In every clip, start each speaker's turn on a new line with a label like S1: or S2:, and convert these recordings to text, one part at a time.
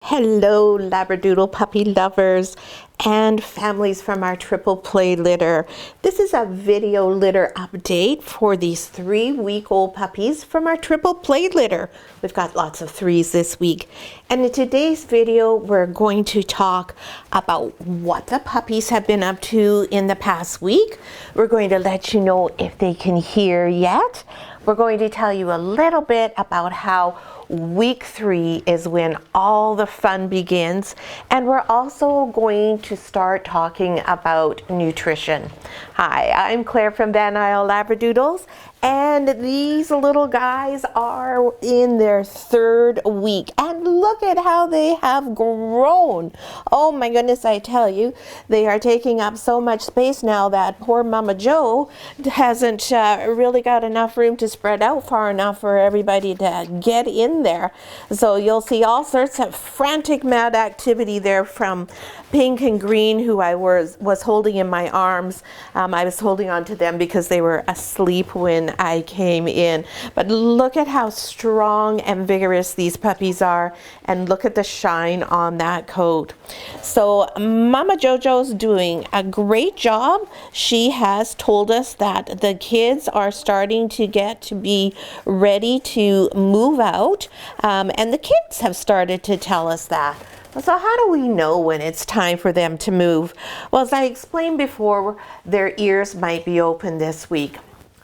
S1: Hello, Labradoodle puppy lovers and families from our triple play litter. This is a video litter update for these 3-week-old puppies from our triple play litter. We've got lots of 3s this week. And in today's video, we're going to talk about what the puppies have been up to in the past week. We're going to let you know if they can hear yet. We're going to tell you a little bit about how week 3 is when all the fun begins, and we're also going to start talking about nutrition. Hi, I'm Claire from Van Isle Labradoodles, and these little guys are in their 3rd week, and look at how they have grown. Oh my goodness, I tell you, they are taking up so much space now that poor Mama Joe hasn't really got enough room to spread out far enough for everybody to get in there. So you'll see all sorts of frantic mad activity there from Pink and Green, who I was holding in my arms. I was holding on to them because they were asleep when I came in. But look at how strong and vigorous these puppies are, and look at the shine on that coat. So Mama Jojo's doing a great job. She has told us that the kids are starting to get to be ready to move out, and the kids have started to tell us that. So how do we know when it's time for them to move? Well, as I explained before, their ears might be open this week.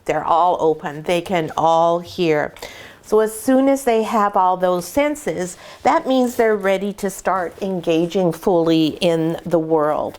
S1: They're all open. They can all hear. So as soon as they have all those senses, that means they're ready to start engaging fully in the world.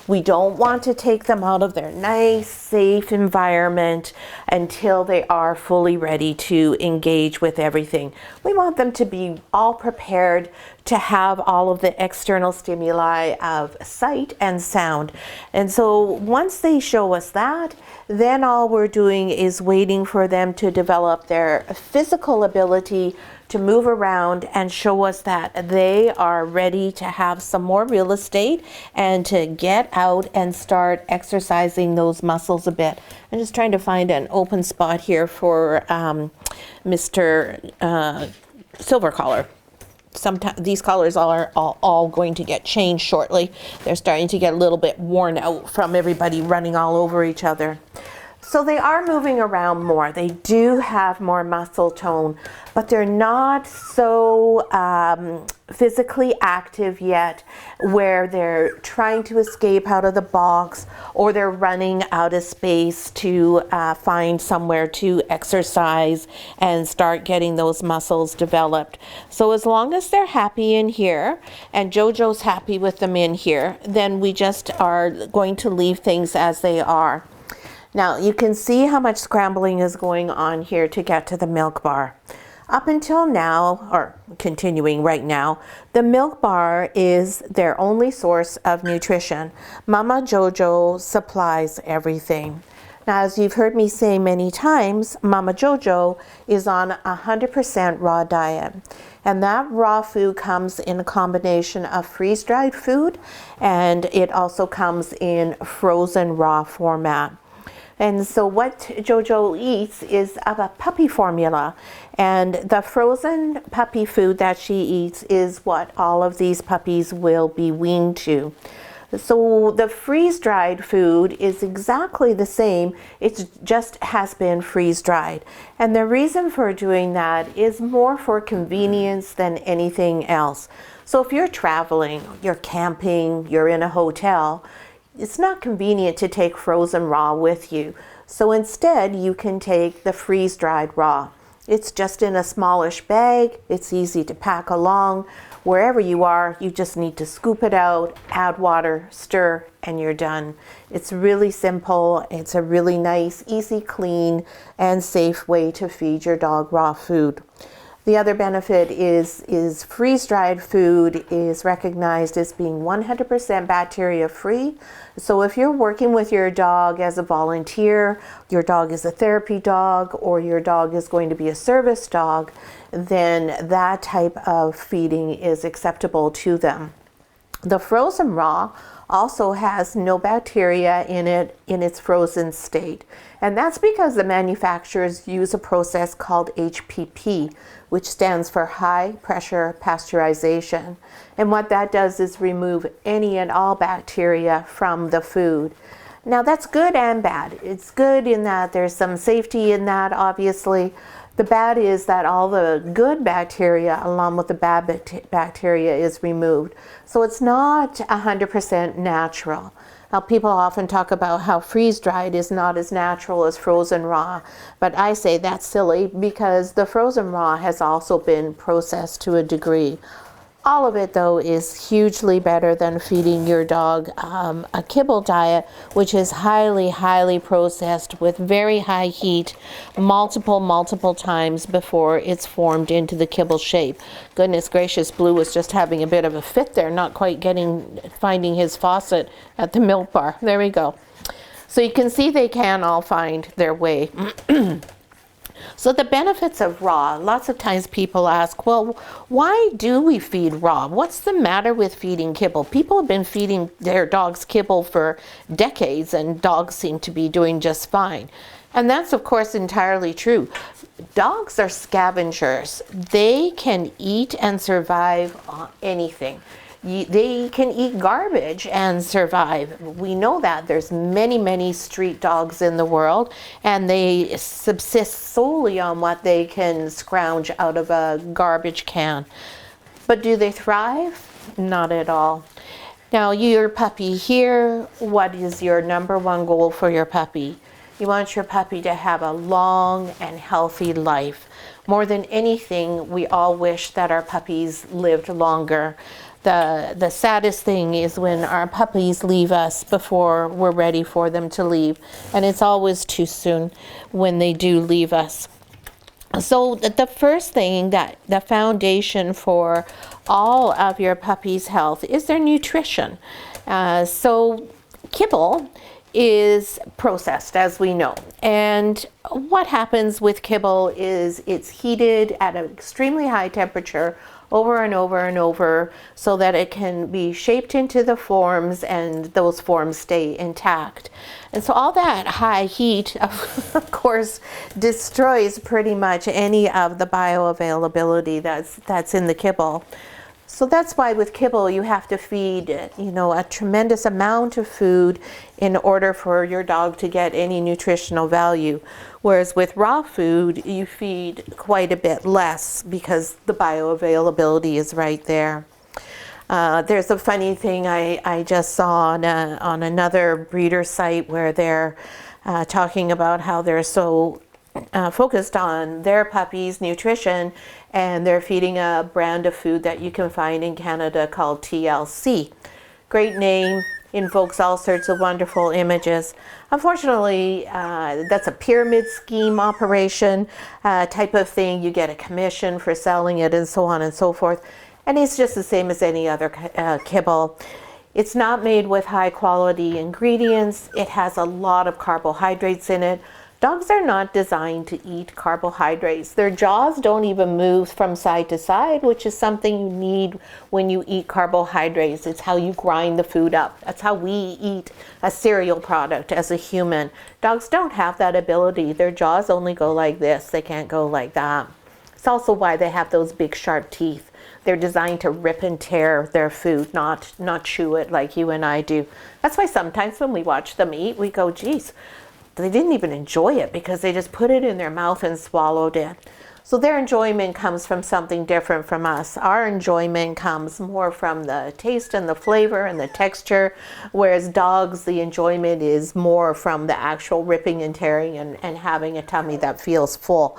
S1: We don't want to take them out of their nice, safe environment until they are fully ready to engage with everything. We want them to be all prepared to have all of the external stimuli of sight and sound. And so once they show us that, then all we're doing is waiting for them to develop their physical ability to move around and show us that they are ready to have some more real estate and to get out and start exercising those muscles a bit. I'm just trying to find an open spot here for Mr. Silver Collar. Sometimes these collars are all going to get changed shortly. They're starting to get a little bit worn out from everybody running all over each other. So they are moving around more. They do have more muscle tone, but they're not so physically active yet, where they're trying to escape out of the box or they're running out of space to find somewhere to exercise and start getting those muscles developed. So as long as they're happy in here and Jojo's happy with them in here, then we just are going to leave things as they are. Now you can see how much scrambling is going on here to get to the milk bar. Up until now, or continuing right now, the milk bar is their only source of nutrition. Mama Jojo supplies everything. Now, as you've heard me say many times, Mama Jojo is on 100% raw diet. And that raw food comes in a combination of freeze-dried food, and it also comes in frozen raw format. And so what Jojo eats is of a puppy formula, and the frozen puppy food that she eats is what all of these puppies will be weaned to. So the freeze-dried food is exactly the same, it just has been freeze-dried. And the reason for doing that is more for convenience than anything else. So if you're traveling, you're camping, you're in a hotel, it's not convenient to take frozen raw with you. So instead, you can take the freeze-dried raw. It's just in a smallish bag. It's easy to pack along. Wherever you are, you just need to scoop it out, add water, stir, and you're done. It's really simple. It's a really nice, easy, clean, and safe way to feed your dog raw food. The other benefit is freeze-dried food is recognized as being 100% bacteria-free. So if you're working with your dog as a volunteer, your dog is a therapy dog, or your dog is going to be a service dog, then that type of feeding is acceptable to them. The frozen raw also has no bacteria in it in its frozen state. And that's because the manufacturers use a process called HPP, which stands for high pressure pasteurization. And what that does is remove any and all bacteria from the food. Now that's good and bad. It's good in that there's some safety in that, obviously. The bad is that all the good bacteria along with the bad bacteria is removed. So it's not 100% natural. Now people often talk about how freeze-dried is not as natural as frozen raw, but I say that's silly because the frozen raw has also been processed to a degree. All of it, though, is hugely better than feeding your dog a kibble diet, which is highly, highly processed with very high heat, multiple times before it's formed into the kibble shape. Goodness gracious, Blue was just having a bit of a fit there, not quite finding his faucet at the milk bar. There we go. So you can see they can all find their way. So the benefits of raw, lots of times people ask, well, why do we feed raw? What's the matter with feeding kibble? People have been feeding their dogs kibble for decades and dogs seem to be doing just fine. And that's of course entirely true. Dogs are scavengers. They can eat and survive on anything. They can eat garbage and survive. We know that. There's many street dogs in the world, and they subsist solely on what they can scrounge out of a garbage can. But do they thrive? Not at all. Now, your puppy here, what is your #1 goal for your puppy? You want your puppy to have a long and healthy life. More than anything, we all wish that our puppies lived longer. The saddest thing is when our puppies leave us before we're ready for them to leave. And it's always too soon when they do leave us. So the first thing, that the foundation for all of your puppy's health is their nutrition. So kibble is processed, as we know. And what happens with kibble is it's heated at an extremely high temperature over and over and over so that it can be shaped into the forms and those forms stay intact. And so all that high heat, of course, destroys pretty much any of the bioavailability that's in the kibble. So that's why with kibble you have to feed, a tremendous amount of food in order for your dog to get any nutritional value. Whereas with raw food, you feed quite a bit less because the bioavailability is right there. There's a funny thing I just saw on another breeder site where they're talking about how they're so focused on their puppies' nutrition, and they're feeding a brand of food that you can find in Canada called TLC. Great name, invokes all sorts of wonderful images. Unfortunately, that's a pyramid scheme operation type of thing. You get a commission for selling it and so on and so forth. And it's just the same as any other kibble. It's not made with high quality ingredients. It has a lot of carbohydrates in it. Dogs are not designed to eat carbohydrates. Their jaws don't even move from side to side, which is something you need when you eat carbohydrates. It's how you grind the food up. That's how we eat a cereal product as a human. Dogs don't have that ability. Their jaws only go like this. They can't go like that. It's also why they have those big sharp teeth. They're designed to rip and tear their food, not chew it like you and I do. That's why sometimes when we watch them eat, we go, geez, they didn't even enjoy it because they just put it in their mouth and swallowed it. So their enjoyment comes from something different from us. Our enjoyment comes more from the taste and the flavor and the texture, whereas dogs, the enjoyment is more from the actual ripping and tearing and having a tummy that feels full.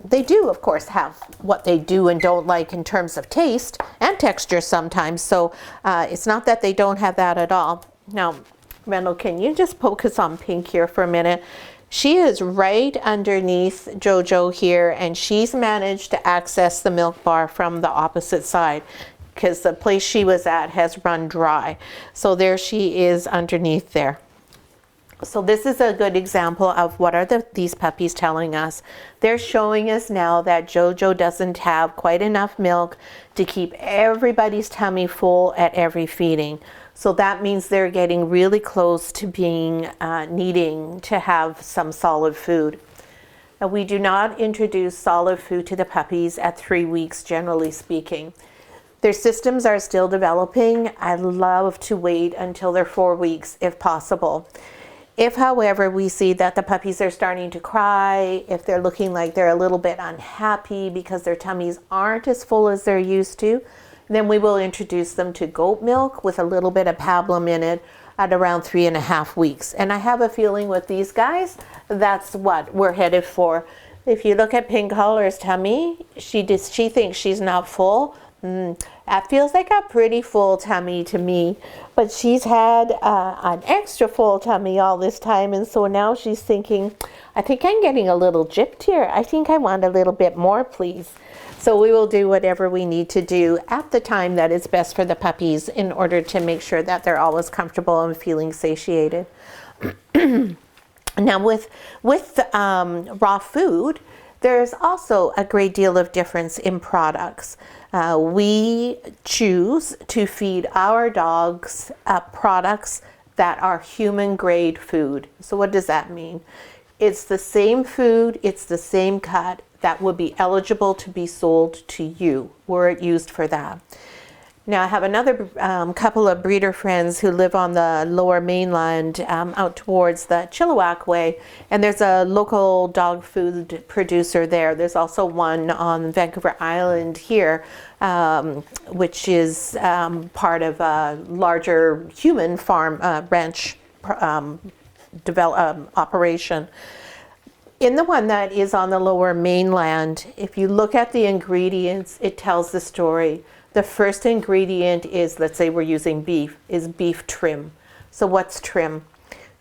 S1: They do, of course, have what they do and don't like in terms of taste and texture sometimes. So it's not that they don't have that at all. Now, Randall, can you just focus on Pink here for a minute? She is right underneath Jojo here, and she's managed to access the milk bar from the opposite side because the place she was at has run dry. So there she is underneath there. So this is a good example of what are these puppies telling us. They're showing us now that Jojo doesn't have quite enough milk to keep everybody's tummy full at every feeding. So that means they're getting really close to being needing to have some solid food. Now, we do not introduce solid food to the puppies at 3 weeks, generally speaking. Their systems are still developing. I love to wait until they're 4 weeks if possible. If, however, we see that the puppies are starting to cry, if they're looking like they're a little bit unhappy because their tummies aren't as full as they're used to, then we will introduce them to goat milk with a little bit of pablum in it at around 3.5 weeks. And I have a feeling with these guys, that's what we're headed for. If you look at Pink Collar's tummy, she thinks she's not full. That feels like a pretty full tummy to me, but she's had an extra full tummy all this time, and so now she's thinking, I think I'm getting a little gypped here. I think I want a little bit more, please. So we will do whatever we need to do at the time that is best for the puppies in order to make sure that they're always comfortable and feeling satiated. Now with raw food, there's also a great deal of difference in products. We choose to feed our dogs products that are human grade food. So what does that mean? It's the same food, it's the same cut that would be eligible to be sold to you were it used for that. Now I have another couple of breeder friends who live on the lower mainland out towards the Chilliwack way, and there's a local dog food producer there. There's also one on Vancouver Island here, which is part of a larger human farm ranch operation. In the one that is on the lower mainland, if you look at the ingredients, it tells the story. The first ingredient is, let's say we're using beef, is beef trim. So what's trim?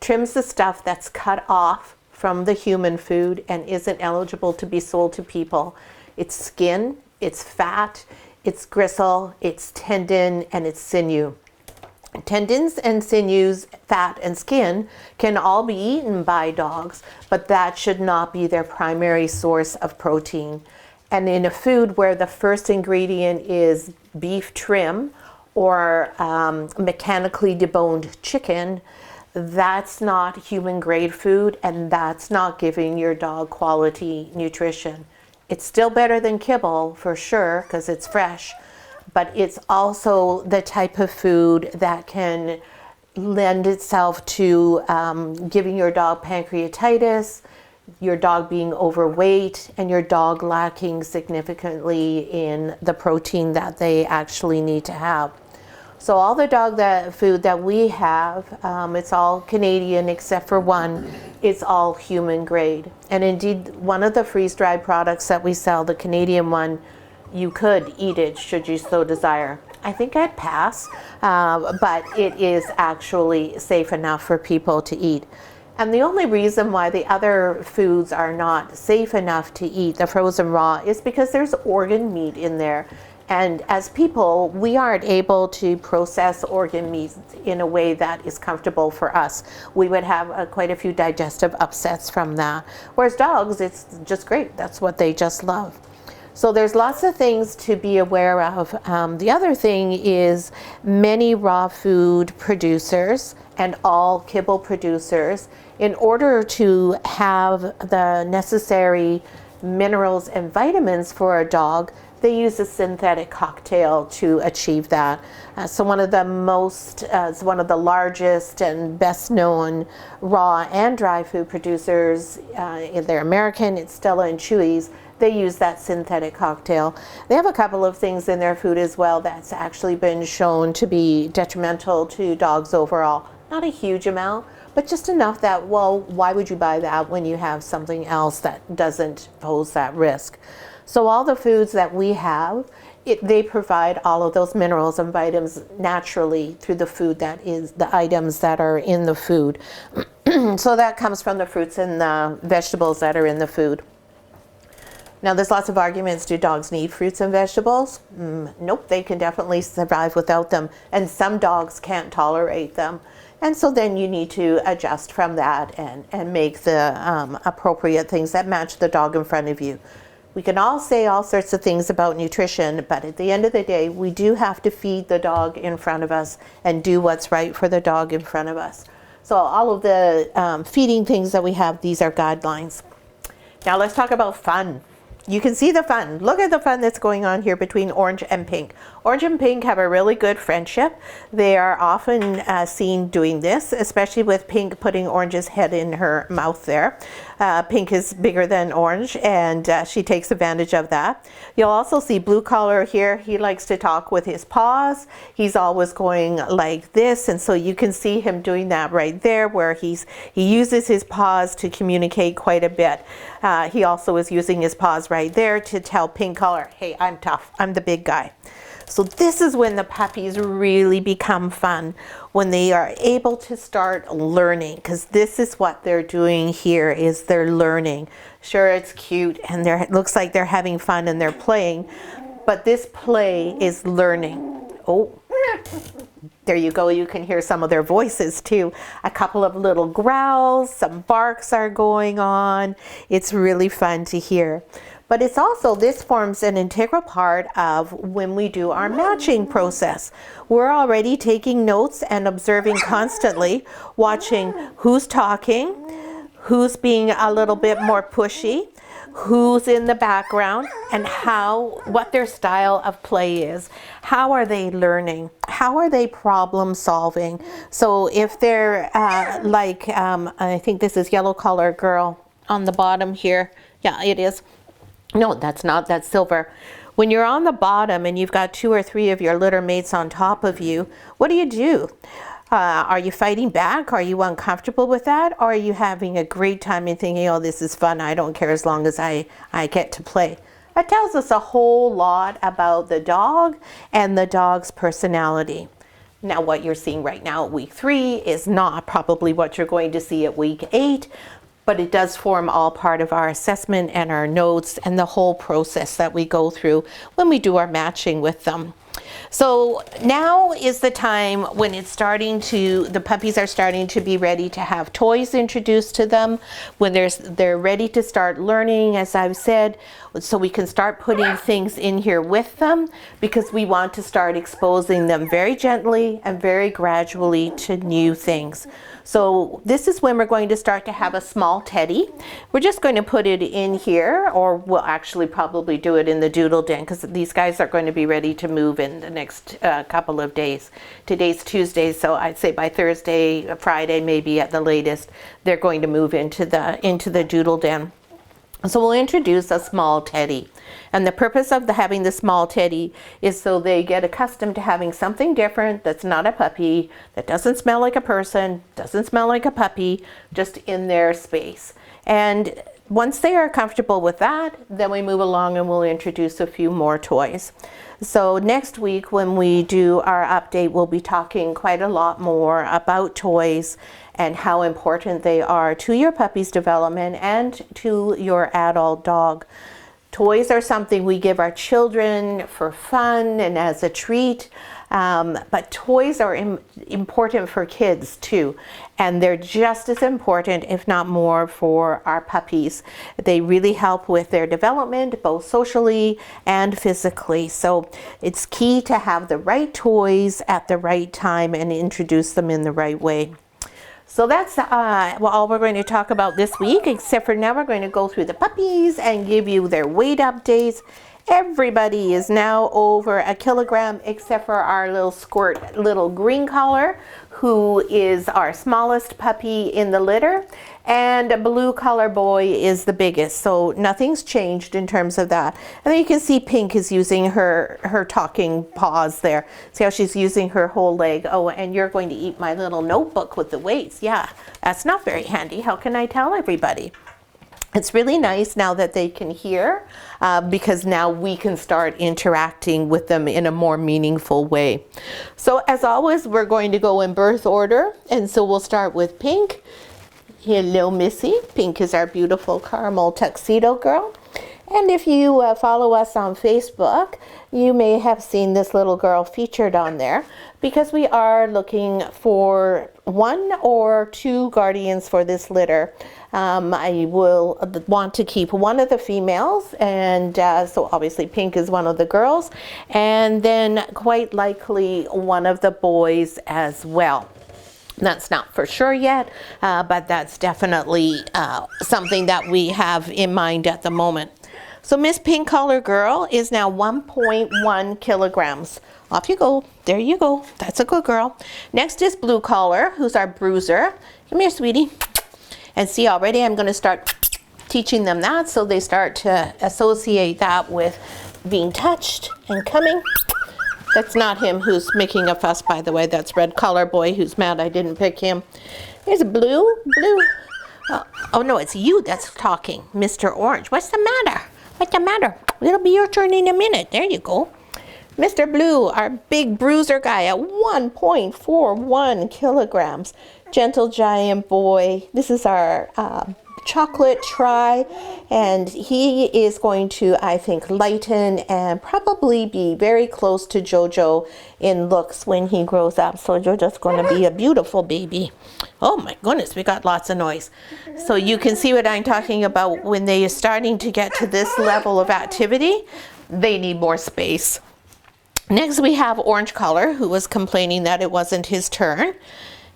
S1: Trim's the stuff that's cut off from the human food and isn't eligible to be sold to people. It's skin, it's fat, it's gristle, it's tendon, and it's sinew. Tendons and sinews, fat and skin can all be eaten by dogs, but that should not be their primary source of protein. And in a food where the first ingredient is beef trim or mechanically deboned chicken, that's not human grade food, and that's not giving your dog quality nutrition. It's still better than kibble for sure because it's fresh, but it's also the type of food that can lend itself to giving your dog pancreatitis, your dog being overweight, and your dog lacking significantly in the protein that they actually need to have. So all the food that we have, it's all Canadian except for one. It's all human grade. And indeed, one of the freeze-dried products that we sell, the Canadian one, you could eat it should you so desire. I think I'd pass, but it is actually safe enough for people to eat. And the only reason why the other foods are not safe enough to eat, the frozen raw, is because there's organ meat in there. And as people, we aren't able to process organ meat in a way that is comfortable for us. We would have quite a few digestive upsets from that. Whereas dogs, it's just great. That's what they just love. So there's lots of things to be aware of. The other thing is many raw food producers and all kibble producers, in order to have the necessary minerals and vitamins for a dog, they use a synthetic cocktail to achieve that. So one of the largest and best known raw and dry food producers, they're American, it's Stella and Chewy's. They use that synthetic cocktail. They have a couple of things in their food as well that's actually been shown to be detrimental to dogs overall. Not a huge amount, but just enough that, well, why would you buy that when you have something else that doesn't pose that risk? So all the foods that we have, they provide all of those minerals and vitamins naturally through the food that is the items that are in the food. So that comes from the fruits and the vegetables that are in the food. Now there's lots of arguments, do dogs need fruits and vegetables? Nope, they can definitely survive without them. And some dogs can't tolerate them. And so then you need to adjust from that and make the appropriate things that match the dog in front of you. We can all say all sorts of things about nutrition, but at the end of the day, we do have to feed the dog in front of us and do what's right for the dog in front of us. So all of the feeding things that we have, these are guidelines. Now let's talk about fun. You can see the fun. Look at the fun that's going on here between Orange and Pink. Orange and Pink have a really good friendship. They are often seen doing this, especially with Pink putting Orange's head in her mouth there. Pink is bigger than Orange, and she takes advantage of that. You'll also see Blue Collar here. He likes to talk with his paws. He's always going like this, and so you can see him doing that right there, where he uses his paws to communicate quite a bit. He also is using his paws right there to tell Pink Collar, hey, I'm tough, I'm the big guy. So this is when the puppies really become fun, when they are able to start learning, because this is what they're doing here, is they're learning. Sure, it's cute and it looks like they're having fun and they're playing, but this play is learning. Oh, there you go. You can hear some of their voices too. A couple of little growls, some barks are going on. It's really fun to hear. But it's also, this forms an integral part of when we do our matching process. We're already taking notes and observing constantly, watching who's talking, who's being a little bit more pushy, who's in the background, and what their style of play is. How are they learning? How are they problem solving? So if they're I think this is Yellow Collar Girl on the bottom here. Yeah, it is. No, that's not, that's Silver. When you're on the bottom and you've got 2 or 3 of your litter mates on top of you, what do? Are you fighting back? Are you uncomfortable with that? Or are you having a great time and thinking, oh, this is fun, I don't care as long as I get to play? That tells us a whole lot about the dog and the dog's personality. Now, what you're seeing right now at week 3 is not probably what you're going to see at week 8, but it does form all part of our assessment and our notes and the whole process that we go through when we do our matching with them. So now is the time when the puppies are starting to be ready to have toys introduced to them, when they're ready to start learning, as I've said, so we can start putting things in here with them, because we want to start exposing them very gently and very gradually to new things. So this is when we're going to start to have a small teddy. We're just going to put it in here, or we'll actually probably do it in the doodle den, because these guys are going to be ready to move in the next couple of days. Today's Tuesday, so I'd say by Thursday, Friday, maybe at the latest, they're going to move into the doodle den. So we'll introduce a small teddy. And the purpose of having the small teddy is so they get accustomed to having something different that's not a puppy, that doesn't smell like a person, doesn't smell like a puppy, just in their space. And once they are comfortable with that, then we move along and we'll introduce a few more toys. So next week when we do our update, we'll be talking quite a lot more about toys and how important they are to your puppy's development and to your adult dog. Toys are something we give our children for fun and as a treat, but toys are important for kids too, and they're just as important, if not more, for our puppies. They really help with their development, both socially and physically. So it's key to have the right toys at the right time and introduce them in the right way. So that's all we're going to talk about this week, except for now we're going to go through the puppies and give you their weight updates. Everybody is now over a kilogram except for our little squirt, little green collar, who is our smallest puppy in the litter, and a blue collar boy is the biggest. So nothing's changed in terms of that. And then you can see Pink is using her talking paws there. See how she's using her whole leg. Oh, and you're going to eat my little notebook with the weights. Yeah, that's not very handy. How can I tell everybody? It's really nice now that they can hear, because now we can start interacting with them in a more meaningful way. So as always, we're going to go in birth order, and so we'll start with Pink. Hello, Missy. Pink is our beautiful caramel tuxedo girl. And if you follow us on Facebook, you may have seen this little girl featured on there because we are looking for 1 or 2 guardians for this litter. I will want to keep one of the females, and so obviously Pink is one of the girls, and then quite likely one of the boys as well. That's not for sure yet, but that's definitely something that we have in mind at the moment. So Miss Pink Collar Girl is now 1.1 kilograms. Off you go. There you go. That's a good girl. Next is Blue Collar, who's our bruiser. Come here, sweetie. And see, already I'm going to start teaching them that, so they start to associate that with being touched and coming. That's not him who's making a fuss, by the way. That's Red Collar Boy who's mad I didn't pick him. Here's Blue. Blue. Oh, no, it's you that's talking, Mr. Orange. What's the matter? What's the matter? It'll be your turn in a minute. There you go. Mr. Blue, our big bruiser guy at 1.41 kilograms. Gentle giant boy. This is our chocolate try, and he is going to, I think, lighten and probably be very close to Jojo in looks when he grows up. So Jojo's going to be a beautiful baby. Oh my goodness, we got lots of noise. So you can see what I'm talking about. When they are starting to get to this level of activity, they need more space. Next we have Orange Collar, who was complaining that it wasn't his turn.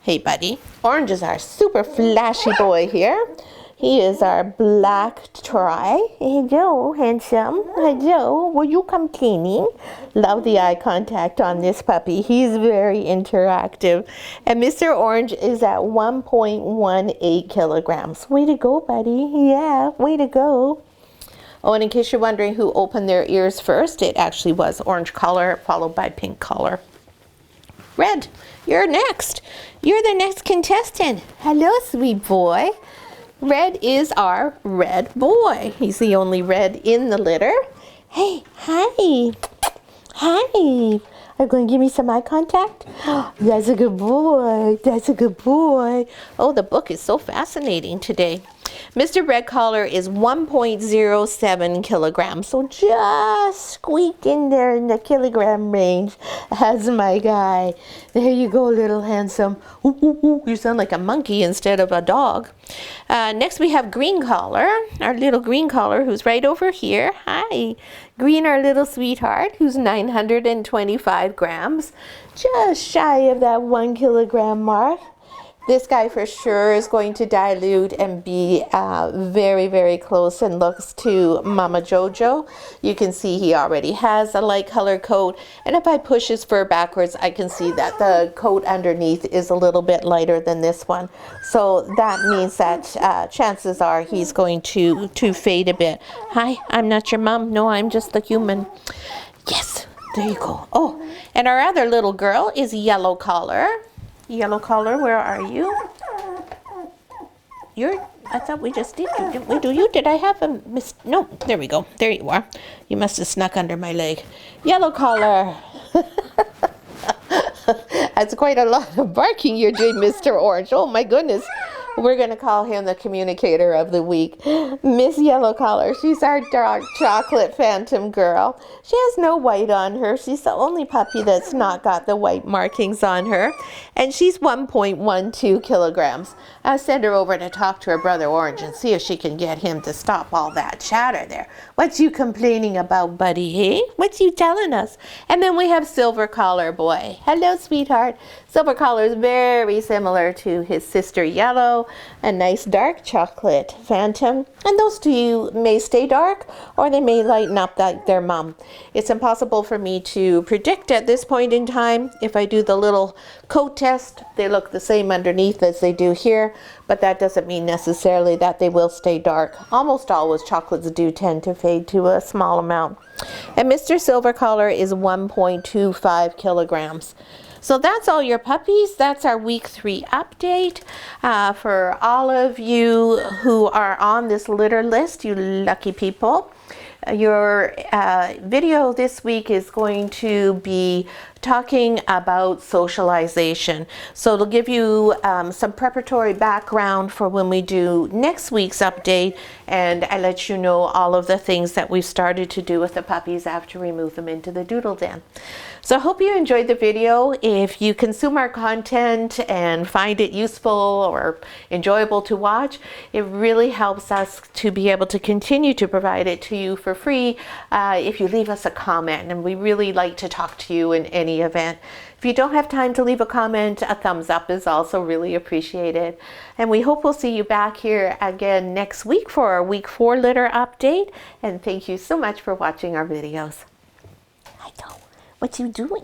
S1: Hey buddy. Orange is our super flashy boy here. He is our black try. Hello, handsome. Hello, will you come cleaning? Love the eye contact on this puppy. He's very interactive. And Mr. Orange is at 1.18 kilograms. Way to go, buddy. Yeah, way to go. Oh, and in case you're wondering who opened their ears first, it actually was Orange Collar, followed by Pink Collar. Red, you're next. You're the next contestant. Hello, sweet boy. Red is our red boy. He's the only red in the litter. Hey, hi. Hi. Are you going to give me some eye contact? That's a good boy. That's a good boy. Oh, the book is so fascinating today. Mr. Red Collar is 1.07 kilograms, so just squeak in there in the kilogram range as my guy. There you go, little handsome. Ooh, ooh, ooh. You sound like a monkey instead of a dog. Next we have Green Collar, our little Green Collar, who's right over here. Hi. Green, our little sweetheart, who's 925 grams, just shy of that 1 kilogram mark. This guy for sure is going to dilute and be very, very close and looks to Mama Jojo. You can see he already has a light color coat. And if I push his fur backwards, I can see that the coat underneath is a little bit lighter than this one. So that means that chances are he's going to fade a bit. Hi, I'm not your mom. No, I'm just the human. Yes, there you go. Oh, and our other little girl is Yellow Collar. Yellow Collar, where are you? I thought we just did you. Didn't we do you? Did I have a miss? No, there we go. There you are. You must have snuck under my leg. Yellow Collar. That's quite a lot of barking you're doing, Mr. Orange. Oh my goodness. We're going to call him the communicator of the week. Miss Yellow Collar. She's our dark chocolate phantom girl. She has no white on her. She's the only puppy that's not got the white markings on her. And she's 1.12 kilograms. I'll send her over to talk to her brother Orange and see if she can get him to stop all that chatter there. What's you complaining about, buddy, eh? What's you telling us? And then we have Silver Collar Boy. Hello, sweetheart. Silver Collar is very similar to his sister Yellow, a nice dark chocolate phantom. And those two may stay dark or they may lighten up like their mom. It's impossible for me to predict at this point in time. If I do the little coat test, they look the same underneath as they do here, but that doesn't mean necessarily that they will stay dark. Almost always chocolates do tend to fade to a small amount. And Mr. Silver Collar is 1.25 kilograms. So that's all your puppies. That's our week 3 update. For all of you who are on this litter list, you lucky people, your video this week is going to be talking about socialization. So it'll give you some preparatory background for when we do next week's update, and I let you know all of the things that we've started to do with the puppies after we move them into the doodle den. So I hope you enjoyed the video. If you consume our content and find it useful or enjoyable to watch, it really helps us to be able to continue to provide it to you for free if you leave us a comment, and we really like to talk to you in any event. If you don't have time to leave a comment, a thumbs up is also really appreciated. And we hope we'll see you back here again next week for our week 4 litter update. And thank you so much for watching our videos. I know. What you doing?